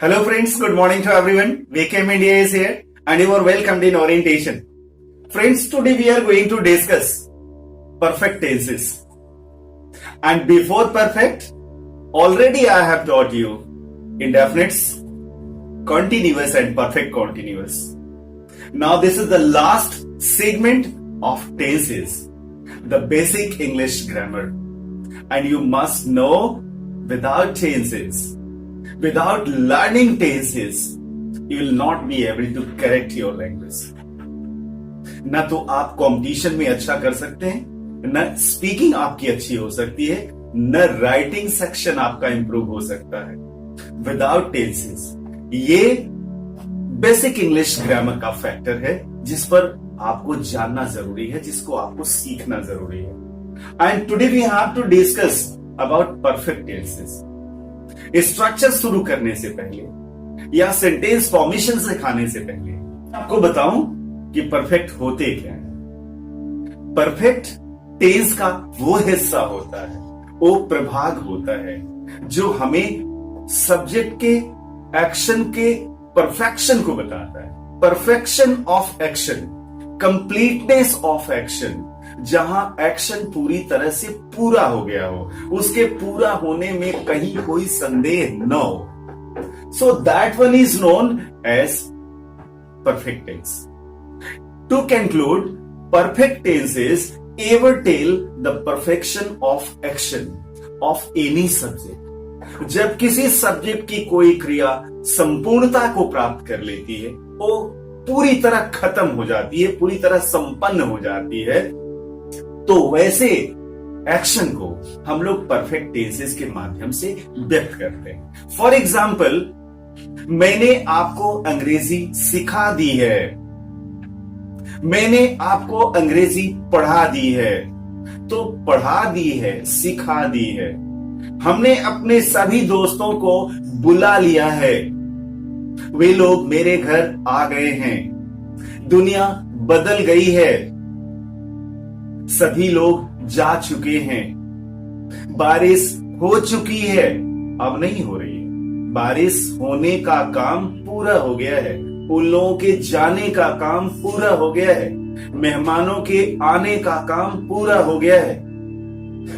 Hello friends, good morning to everyone. VKM India is here and you are welcomed in orientation. Friends, today we are going to discuss perfect tenses. And before perfect, already I have taught you indefinites, continuous and perfect continuous. Now this is the last segment of tenses, the basic English grammar. And you must know without tenses, without learning tenses, you will not be able to correct your language. न तो आप competition में अच्छा कर सकते हैं, न speaking आपकी अच्छी हो सकती है, न राइटिंग सेक्शन आपका इंप्रूव हो सकता है विदाउट टेंसेस। ये बेसिक इंग्लिश ग्रामर का फैक्टर है जिस पर आपको जानना जरूरी है, जिसको आपको सीखना जरूरी है। And today we have to discuss about perfect tenses. Structure शुरू करने से पहले या सेंटेंस फॉर्मेशन सिखाने से पहले आपको बताऊं कि परफेक्ट होते क्या है। परफेक्ट टेंस का वो हिस्सा होता है, वो प्रभाग होता है जो हमें सब्जेक्ट के एक्शन के परफेक्शन को बताता है। Perfection of action, completeness of action, जहां एक्शन पूरी तरह से पूरा हो गया हो, उसके पूरा होने में कहीं कोई संदेह न हो। So that one is known as perfect tense. To conclude, perfect tenses ever tell the perfection of action of any subject. जब किसी सब्जेक्ट की कोई क्रिया संपूर्णता को प्राप्त कर लेती है, वो पूरी तरह खत्म हो जाती है, पूरी तरह संपन्न हो जाती है, तो वैसे एक्शन को हम लोग परफेक्ट टेंसेस के माध्यम से व्यक्त करते हैं। फॉर एग्जाम्पल, मैंने आपको अंग्रेजी सिखा दी है, मैंने आपको अंग्रेजी पढ़ा दी है। तो पढ़ा दी है, सिखा दी है। हमने अपने सभी दोस्तों को बुला लिया है, वे लोग मेरे घर आ गए हैं। दुनिया बदल गई है, सभी लोग जा चुके हैं। बारिश हो चुकी है, अब नहीं हो रही है। बारिश होने का काम पूरा हो गया है, उन लोगों के जाने का काम पूरा हो गया है, मेहमानों के आने का काम पूरा हो गया है,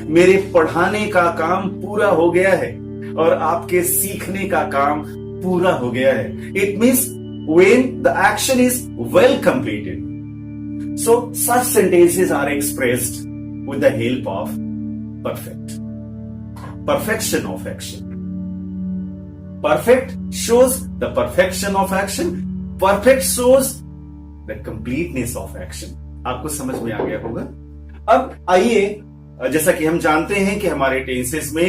मेरे पढ़ाने का काम पूरा हो गया है, और आपके सीखने का काम पूरा हो गया है। It means when the action is well completed. So such sentences are expressed with the help of perfect. Perfection of action. Perfect shows the perfection of action. Perfect shows the completeness of action. आपको समझ में आ गया होगा। अब आइए, जैसा कि हम जानते हैं कि हमारे टेंसेस में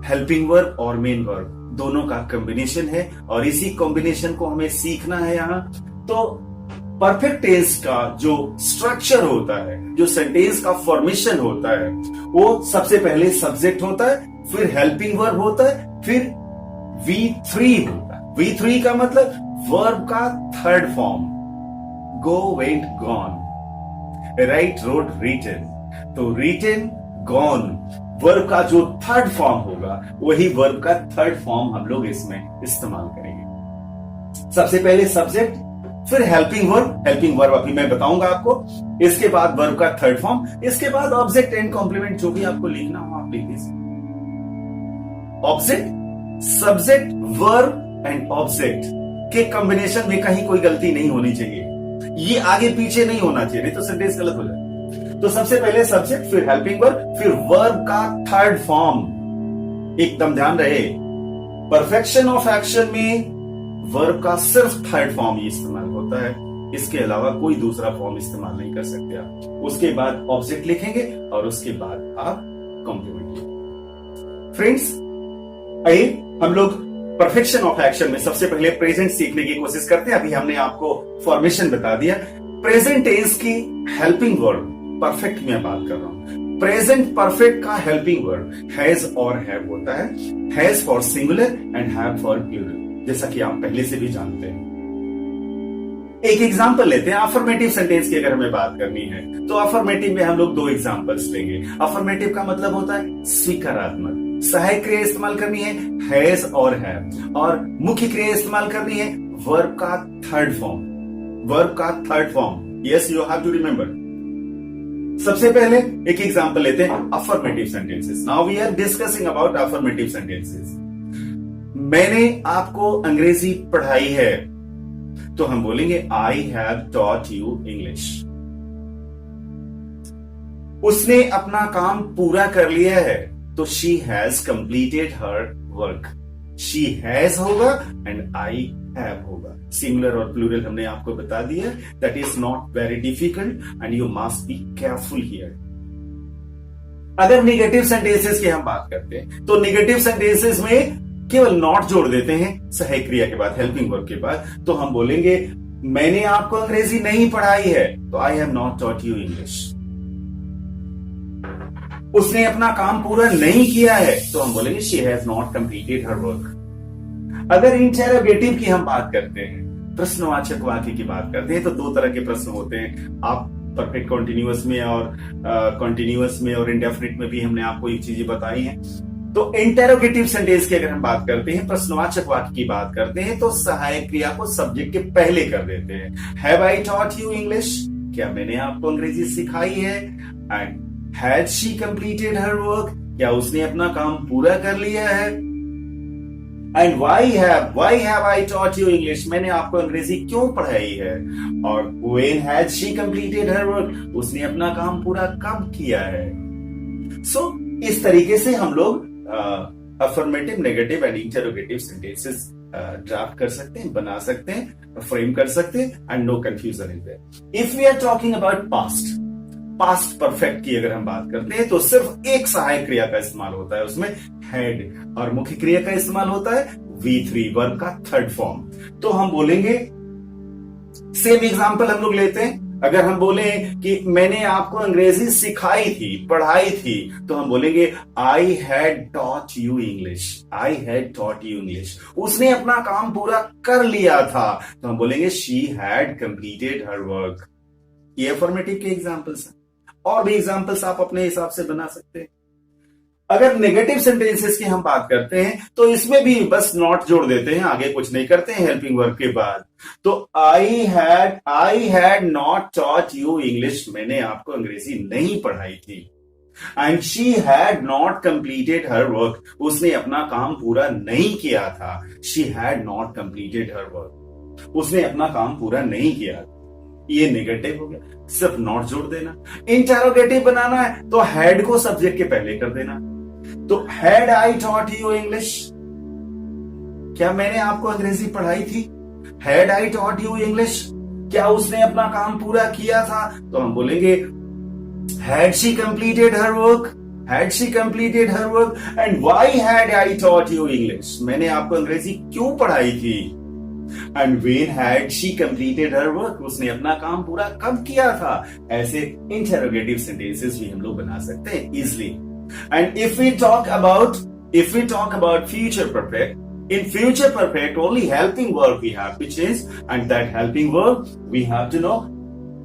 हेल्पिंग वर्ब और मेन वर्ब दोनों का कॉम्बिनेशन है, और इसी कॉम्बिनेशन को हमें सीखना है यहां। तो परफेक्ट टेंस का जो स्ट्रक्चर होता है, जो सेंटेंस का फॉर्मेशन होता है, वो सबसे पहले सब्जेक्ट होता है, फिर हेल्पिंग वर्ब होता है, फिर V3 होता है। V3 का मतलब वर्ब का third form, go, went, gone, write, rode, written. तो रिटन, गॉन, वर्ब का जो थर्ड फॉर्म होगा, वही वर्ब का थर्ड फॉर्म हम लोग इसमें इस्तेमाल करेंगे। सबसे पहले सब्जेक्ट, फिर हेल्पिंग वर्ब। हेल्पिंग वर्ब अभी मैं बताऊंगा आपको। इसके बाद वर्ब का थर्ड फॉर्म, इसके बाद ऑब्जेक्ट एंड कॉम्प्लीमेंट, जो भी आपको लिखना हो आप लिख दीजिए। Object, subject, verb and object के कॉम्बिनेशन में कहीं कोई गलती नहीं होनी चाहिए। ये आगे पीछे नहीं होना चाहिए, नहीं तो सेंटेंस गलत हो जाए। तो सबसे पहले सब्जेक्ट, फिर हेल्पिंग वर्ब, फिर वर्ब का थर्ड फॉर्म। एकदम ध्यान रहे, परफेक्शन ऑफ एक्शन में वर्ब का सिर्फ थर्ड फॉर्म ही इस्तेमाल होता है, इसके अलावा कोई दूसरा फॉर्म इस्तेमाल नहीं कर सकते आप। उसके बाद ऑब्जेक्ट लिखेंगे और उसके बाद आप कॉम्प्लीमेंट लिखेंगे। फ्रेंड्स, आइए हम लोग परफेक्शन ऑफ एक्शन में सबसे पहले प्रेजेंट सीखने की कोशिश करते हैं। अभी हमने आपको फॉर्मेशन बता दिया। प्रेजेंट टेंस की हेल्पिंग वर्ब, परफेक्ट में बात कर रहा हूं। प्रेजेंट परफेक्ट का हेल्पिंग वर्ब हैज और हैव होता है। Has for singular and have for plural, जैसा कि आप पहले से भी जानते हैं। एक एग्जांपल लेते हैं। अफर्मेटिव सेंटेंस की अगर हमें बात करनी है तो अफर्मेटिव में हम लोग दो एग्जांपल्स लेंगे। अफर्मेटिव का मतलब होता है स्वीकारात्मक, सहायक क्रिया इस्तेमाल करनी है हैज और हैव, और मुख्य क्रिया इस्तेमाल करनी है वर्ब का थर्ड फॉर्म, वर्ब का third form. Yes, you have to remember. सबसे पहले एक एग्जांपल लेते हैं, affirmative sentences. Now we are discussing about affirmative sentences. मैंने आपको अंग्रेजी पढ़ाई है, तो हम बोलेंगे I have taught you English. उसने अपना काम पूरा कर लिया है, तो she has completed her work. She has होगा एंड आई हैव होगा। सिंगुलर और प्लूरल हमने आपको बता दिया, that is not very difficult and you must be careful here. अगर निगेटिव सेंटेंसेस की हम बात करते हैं, तो निगेटिव सेंटेंसेस में केवल नॉट जोड़ देते हैं सहायक क्रिया के बाद, हेल्पिंग वर्ब के बाद। तो हम बोलेंगे मैंने आपको अंग्रेजी नहीं पढ़ाई है, तो I have not taught you English. उसने अपना काम पूरा नहीं किया है, तो हम बोलेंगे she has not completed her work. अगर इंटेरोगेटिव की हम बात करते हैं, प्रश्नवाचक वाक्य की बात करते हैं, तो दो तरह के प्रश्न होते हैं। आप परफेक्ट कॉन्टिन्यूअस में और कॉन्टिन्यूअस में और इंडेफिनिट में भी हमने आपको ये चीजें बताई हैं। तो इंटेरोगेटिव सेंटेंस की अगर हम बात करते हैं, प्रश्नवाचक वाक्य की बात करते हैं, तो सहायक क्रिया को सब्जेक्ट के पहले कर देते हैं। Have I taught you English, क्या मैंने आपको अंग्रेजी सिखाई है? And had she completed her work, क्या उसने अपना काम पूरा कर लिया है? And why have I taught you English, मैंने आपको अंग्रेजी क्यों पढ़ाई है? और when had she completed her work, उसने अपना काम पूरा कब किया है? सो इस तरीके से हम लोग affirmative, negative and interrogative sentences draft कर सकते हैं, बना सकते हैं, फ्रेम कर सकते हैं, and no confusion is there. If we are talking about past, past perfect की अगर हम बात करते हैं, तो सिर्फ एक सहायक क्रिया का इस्तेमाल होता है, उसमें हैड, और मुख्य क्रिया का इस्तेमाल होता है V3, वर्ब का थर्ड फॉर्म। तो हम बोलेंगे, सेम एग्जांपल हम लोग लेते हैं। अगर हम बोले कि मैंने आपको अंग्रेजी सिखाई थी, पढ़ाई थी, तो हम बोलेंगे I had taught you English, I had taught you English. उसने अपना काम पूरा कर लिया था, तो हम बोलेंगे she had completed her work. ये अफर्मेटिव के एग्जांपल्स हैं, और भी एग्जांपल्स आप अपने हिसाब से बना सकते हैं। अगर नेगेटिव सेंटेंसेस की हम बात करते हैं, तो इसमें भी बस नॉट जोड़ देते हैं, आगे कुछ नहीं करते हैं हेल्पिंग वर्ब के बाद। तो I had not taught you English, मैंने आपको अंग्रेजी नहीं पढ़ाई थी। And she had not completed her work, उसने अपना काम पूरा नहीं किया था। She had not completed her work, उसने अपना काम पूरा नहीं किया था। ये नेगेटिव हो गया, सिर्फ नॉट जोड़ देना। इंटेरोगेटिव बनाना है तो हैड को सब्जेक्ट के पहले कर देना। तो had I taught you English, क्या मैंने आपको अंग्रेजी पढ़ाई थी? Had I taught you English, क्या उसने अपना काम पूरा किया था? तो हम बोलेंगे had she completed her work, had she completed her work. And why had I taught you English, मैंने आपको अंग्रेजी क्यों पढ़ाई थी? And when had she completed her work, उसने अपना काम पूरा कब किया था? ऐसे इंटेरोगेटिव सेंटेंसेस भी हम लोग बना सकते हैं easily. And if we talk about future perfect, in future perfect only helping verb we have to change, and that helping verb we have to know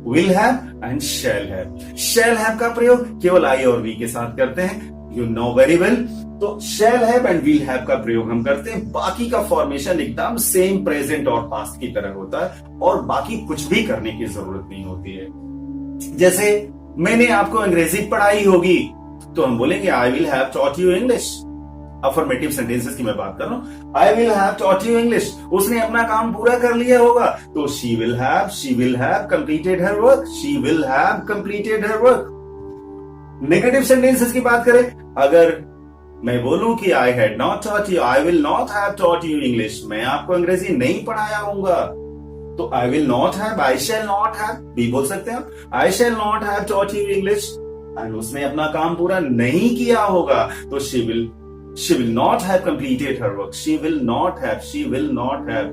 will have and shall have. shall have का प्रयोग केवल I और we के साथ करते हैं, you know very well। तो shall have and will have का प्रयोग हम करते हैं, बाकी का फॉर्मेशन एकदम सेम प्रेजेंट और पास्ट की तरह होता है, और बाकी कुछ भी करने की जरूरत नहीं होती है। जैसे मैंने आपको अंग्रेजी पढ़ाई होगी, तो हम बोलेंगे I will have taught you English. Affirmative sentences की मैं बात कर रहा हूं। I will have taught you English, उसने अपना काम पूरा कर लिया होगा, तो she will have completed her work, she will have completed her work. Negative sentences की बात करें, अगर मैं बोलूं कि I had not taught you, I will not have taught you English, मैं आपको अंग्रेजी नहीं पढ़ाया होऊंगा, तो I will not have, I shall not have भी बोल सकते हैं, I shall not have taught you English. And उसने अपना काम पूरा नहीं किया होगा, तो she will not have completed her work, she will not have,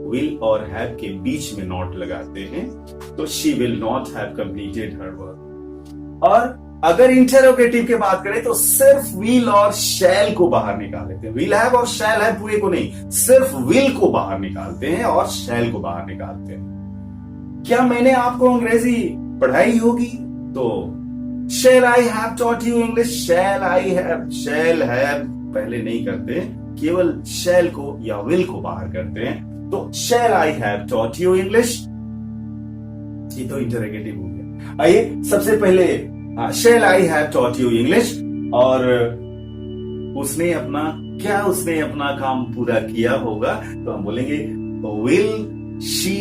will और have के बीच में not लगाते हैं, तो she will not have completed her work। और अगर इंटेरोगेटिव की बात करें, तो सिर्फ will और shall को बाहर निकाल लेते हैं। will have और shall have पूरे को नहीं, सिर्फ will को बाहर निकालते हैं और shall को बाहर निकालते हैं। क्या मैंने आपको अंग्रेजी पढ़ाई होगी, तो shall I have taught you English, shall I have पहले नहीं करते, केवल शैल को या विल को बाहर करते हैं। तो shall I have taught you English, ये तो इंटरोगेटिव हो गया। आइए सबसे पहले shall I have taught you English, और उसने अपना काम पूरा किया होगा, तो हम बोलेंगे will she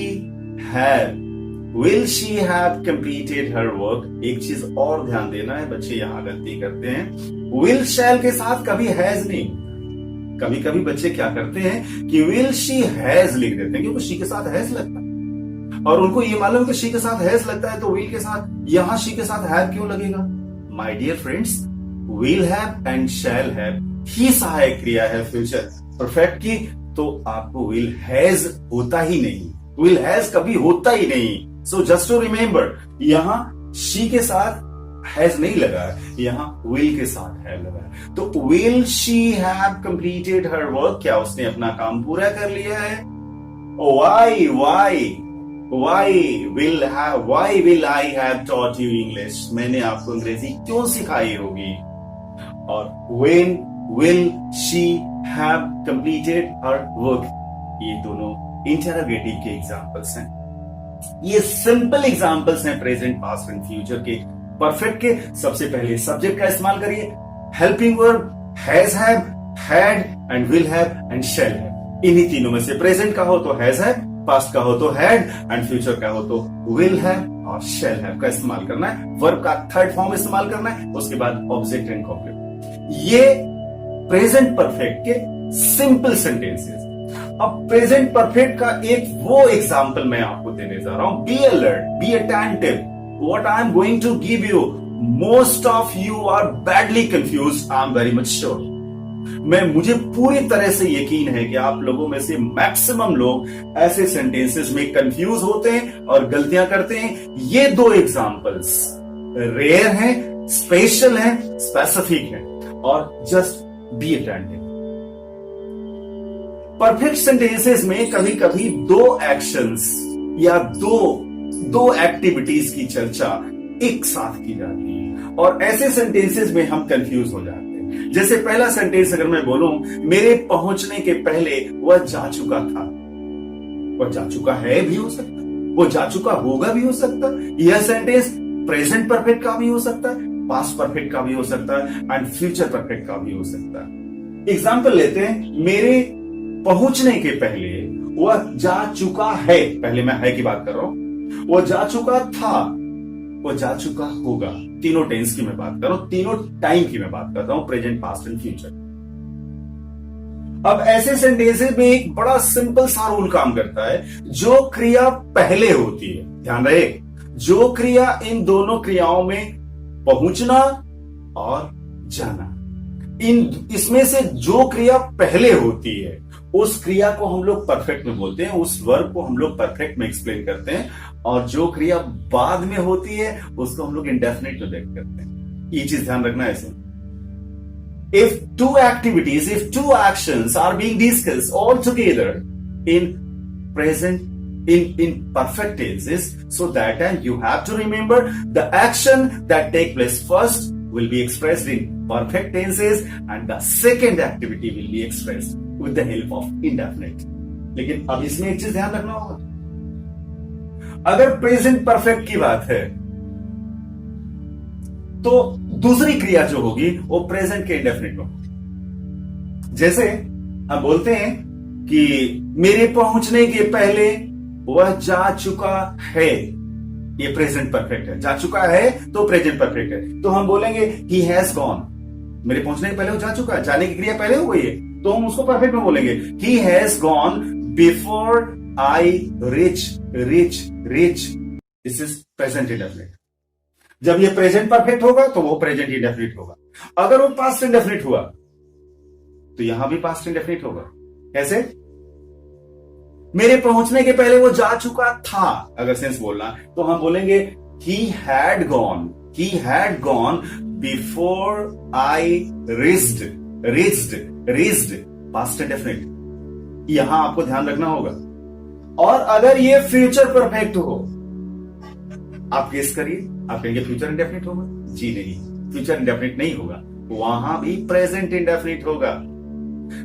have completed her work. एक चीज और ध्यान देना है, बच्चे यहां गलती करते हैं, विल शैल के साथ कभी हैज नहीं। कभी कभी बच्चे क्या करते हैं कि विल शी हैज लिख देते हैं, क्योंकि शी के साथ हैज लगता है, और उनको ये मालूम है कि शी के साथ हैज लगता है, तो विल के साथ यहां शी के साथ हैव क्यों लगेगा। My dear friends, will have and shall have ही सहायक क्रिया है फ्यूचर परफेक्ट की, तो आपको विल हैज होता ही नहीं, विल हैज कभी होता ही नहीं। सो जस्ट टू रिमेंबर, यहां शी के साथ हैज नहीं लगा है, यहां विल के साथ हैव लगा है। तो will she have completed her work, क्या उसने अपना काम पूरा कर लिया है। Why will I have taught you English? मैंने आपको अंग्रेजी क्यों सिखाई होगी। और when will she have completed her work? ये दोनों इंटरोगेटिव के एग्जाम्पल्स हैं। ये सिंपल एग्जाम्पल्स हैं प्रेजेंट, पास्ट एंड फ्यूचर के परफेक्ट के। सबसे पहले सब्जेक्ट का इस्तेमाल करिए, helping verb has have, had and will have and shall have. इन्हीं तीनों में से प्रेजेंट का हो तो हैज हैव, पास्ट का हो तो हैड, एंड फ्यूचर का हो तो विल हैव और शैल हैव का इस्तेमाल करना है। वर्ब का थर्ड फॉर्म इस्तेमाल करना है, उसके बाद ऑब्जेक्ट एंड कॉम्प्लीमेंट। ये प्रेजेंट परफेक्ट के सिंपल सेंटेंसेस। अब प्रेजेंट परफेक्ट का एक वो एग्जांपल मैं आपको देने जा रहा हूं। Be alert, be attentive, what I am going to give you, most of you are badly confused, I am very much sure. मुझे पूरी तरह से यकीन है कि आप लोगों में से मैक्सिमम लोग ऐसे सेंटेंसेस में कंफ्यूज होते हैं और गलतियां करते हैं। ये दो एग्जांपल्स रेयर हैं, स्पेशल हैं, स्पेसिफिक हैं, और just be attentive. Perfect sentences में कभी कभी दो एक्शंस या दो एक्टिविटीज की चर्चा एक साथ की जाती है, और ऐसे सेंटेंसेस में हम कंफ्यूज हो जाते हैं। जैसे पहला सेंटेंस अगर मैं बोलूं, मेरे पहुंचने के पहले वह जा चुका था, वह जा चुका है भी हो सकता, वो जा चुका होगा भी हो सकता। यह सेंटेंस प्रेजेंट परफेक्ट का भी हो सकता है, पास्ट परफेक्ट का भी हो सकता है, एंड फ्यूचर परफेक्ट का भी हो सकता है। एग्जाम्पल लेते हैं, मेरे पहुंचने के पहले वह जा चुका है, पहले मैं है की बात कर रहा हूं, वह जा चुका था, वो जा चुका होगा। तीनों टेंस की मैं बात कर रहा हूं, तीनों टाइम की मैं बात कर रहा हूं, प्रेजेंट, पास्ट एंड फ्यूचर। अब ऐसे सेंटेंसेस में एक बड़ा सिंपल सा रूल काम करता है, जो क्रिया पहले होती है, ध्यान रहे, जो क्रिया इन दोनों क्रियाओं में पहुंचना और जाना, इसमें से जो क्रिया पहले होती है उस क्रिया को हम लोग परफेक्ट में बोलते हैं, उस वर्ब को हम लोग परफेक्ट में एक्सप्लेन करते हैं, और जो क्रिया बाद में होती है उसको हम लोग इंडेफिनिट में व्यक्त करते हैं। ये चीज ध्यान रखना है ऐसे। If two activities, if two actions are being discussed all together in present, in perfect tenses, so that time you have to remember the action that take place first will be expressed in perfect tenses and the second activity will be expressed with the help of indefinite. लेकिन अब इसमें एक चीज ध्यान रखना होगा, अगर present perfect की बात है तो दूसरी क्रिया जो होगी वो प्रेजेंट के इंडेफिनिट में होगी। जैसे हम बोलते हैं कि मेरे पहुंचने के पहले वह जा चुका है, ये प्रेजेंट परफेक्ट है, जा चुका है तो प्रेजेंट परफेक्ट है, तो हम बोलेंगे ही हैज गॉन। मेरे पहुंचने के पहले वो जा चुका है, जाने की क्रिया पहले हो गई है, तो हम उसको परफेक्ट में बोलेंगे he has gone before I rich. This is present indefinite. जब ये प्रेजेंट परफेक्ट होगा तो वो प्रेजेंट इंडेफिनिट होगा। अगर वो पास्ट इंडेफिनिट हुआ तो यहां भी पास्ट इंडेफिनिट होगा। कैसे? मेरे पहुंचने के पहले वो जा चुका था, अगर सेंस बोलना तो हम बोलेंगे he had gone before I reached past indefinite। यहां आपको ध्यान रखना होगा। और अगर ये फ्यूचर परफेक्ट हो, आप गेस करिए, आप कहेंगे फ्यूचर इंडेफिनिट होगा? जी नहीं, फ्यूचर इंडेफिनिट नहीं होगा। वहां भी प्रेजेंट इंडेफिनिट होगा।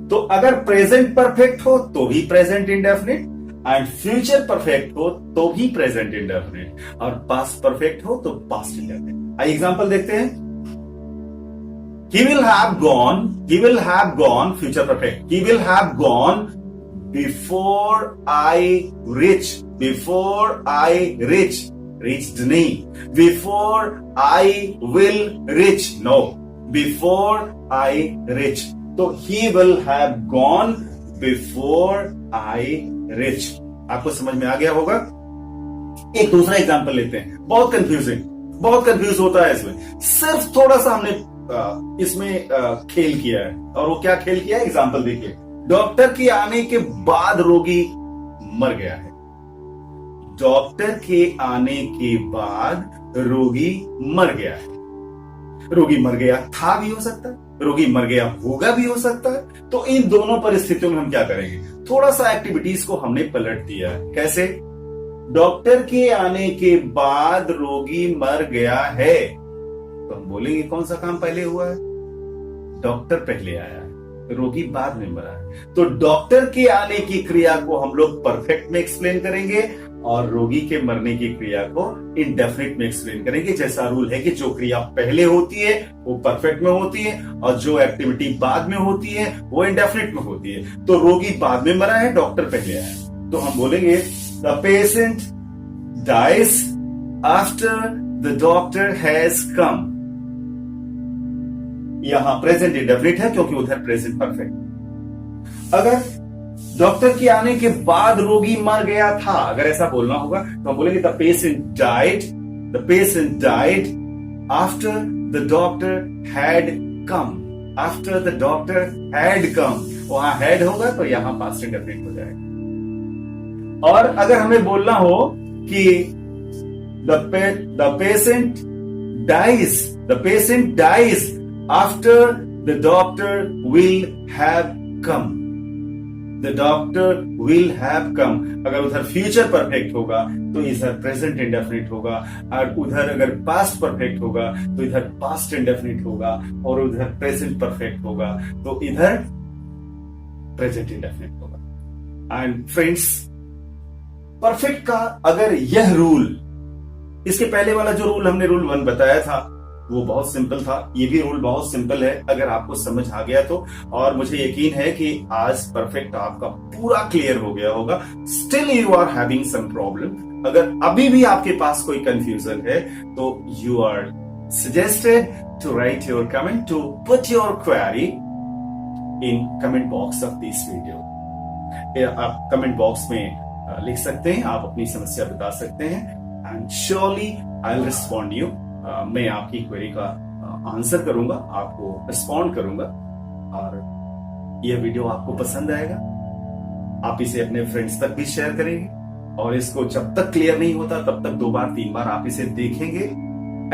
तो अगर प्रेजेंट परफेक्ट हो तो भी present indefinite, and future perfect हो तो भी प्रेजेंट इंडेफिनिट, और पास्ट परफेक्ट हो तो पास्ट इंडेफिनिट। आइए एग्जांपल देखते हैं। He will have gone, future perfect. He will have gone before I reached नहीं, before I will reach, no, before I reach, तो he will have gone before I reach। आपको समझ में आ गया होगा। एक दूसरा एग्जांपल लेते हैं, बहुत कंफ्यूज होता है इसमें, सिर्फ थोड़ा सा हमने इसमें खेल किया है। और वो क्या खेल किया है, एग्जांपल देखिए। डॉक्टर के आने के बाद रोगी मर गया है। डॉक्टर के आने के बाद रोगी मर गया है। रोगी मर गया था भी हो सकता है, रोगी मर गया होगा भी हो सकता है। तो इन दोनों परिस्थितियों में हम क्या करेंगे, थोड़ा सा एक्टिविटीज को हमने पलट दिया है। कैसे? डॉक्टर के आने के बाद रोगी मर गया है, तो हम बोलेंगे कौन सा काम पहले हुआ है? डॉक्टर पहले आया है, रोगी बाद में मरा है। तो डॉक्टर के आने की क्रिया को हम लोग परफेक्ट में एक्सप्लेन करेंगे और रोगी के मरने की क्रिया को इनडेफिनिट में एक्सप्लेन करेंगे। जैसा रूल है कि जो क्रिया पहले होती है वो परफेक्ट में होती है और जो एक्टिविटी बाद में होती है वो इनडेफिनिट में होती है। तो रोगी बाद में मरा है, डॉक्टर पहले आया, तो हम बोलेंगे the patient dies after the doctor has come. यहां प्रेजेंट इंडेफिनिट है क्योंकि उधर प्रेजेंट परफेक्ट। अगर डॉक्टर के आने के बाद रोगी मर गया था, अगर ऐसा बोलना होगा तो हम बोलेंगे the patient died after the doctor had come. वहां हैड होगा तो यहां पास्ट इंडेफिनिट हो जाएगा। और अगर हमें बोलना हो कि the patient dies after the doctor will have come. The doctor will have come, अगर उधर फ्यूचर परफेक्ट होगा तो इधर प्रेजेंट इंडेफिनिट होगा, और उधर अगर पास्ट परफेक्ट होगा तो इधर पास्ट इंडेफिनिट होगा, और उधर प्रेजेंट परफेक्ट होगा तो इधर प्रेजेंट इंडेफिनिट होगा। एंड फ्रेंड्स, परफेक्ट का अगर यह रूल, इसके पहले वाला जो रूल हमने रूल 1 बताया था वो बहुत सिंपल था, ये भी रूल बहुत सिंपल है अगर आपको समझ आ गया तो। और मुझे यकीन है कि आज परफेक्ट आपका पूरा क्लियर हो गया होगा। Still you are having some problem, अगर अभी भी आपके पास कोई कंफ्यूजन है तो you are suggested to write your comment, to put your query in comment box of this video. आप कमेंट बॉक्स में लिख सकते हैं, आप अपनी समस्या बता सकते हैं, and surely I will respond you. मैं आपकी क्वेरी का आंसर करूंगा, आपको रिस्पॉन्ड करूंगा। और यह वीडियो आपको पसंद आएगा, आप इसे अपने फ्रेंड्स तक भी शेयर करेंगे, और इसको जब तक क्लियर नहीं होता तब तक 2 बार 3 बार आप इसे देखेंगे,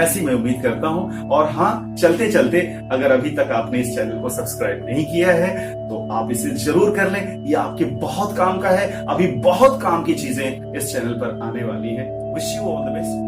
ऐसी मैं उम्मीद करता हूं। और हाँ, चलते चलते अगर अभी तक आपने इस चैनल को सब्सक्राइब नहीं किया है तो आप इसे जरूर कर लें, ये आपके बहुत काम का है। अभी बहुत काम की चीजें इस चैनल पर आने वाली है। Wish you all the best.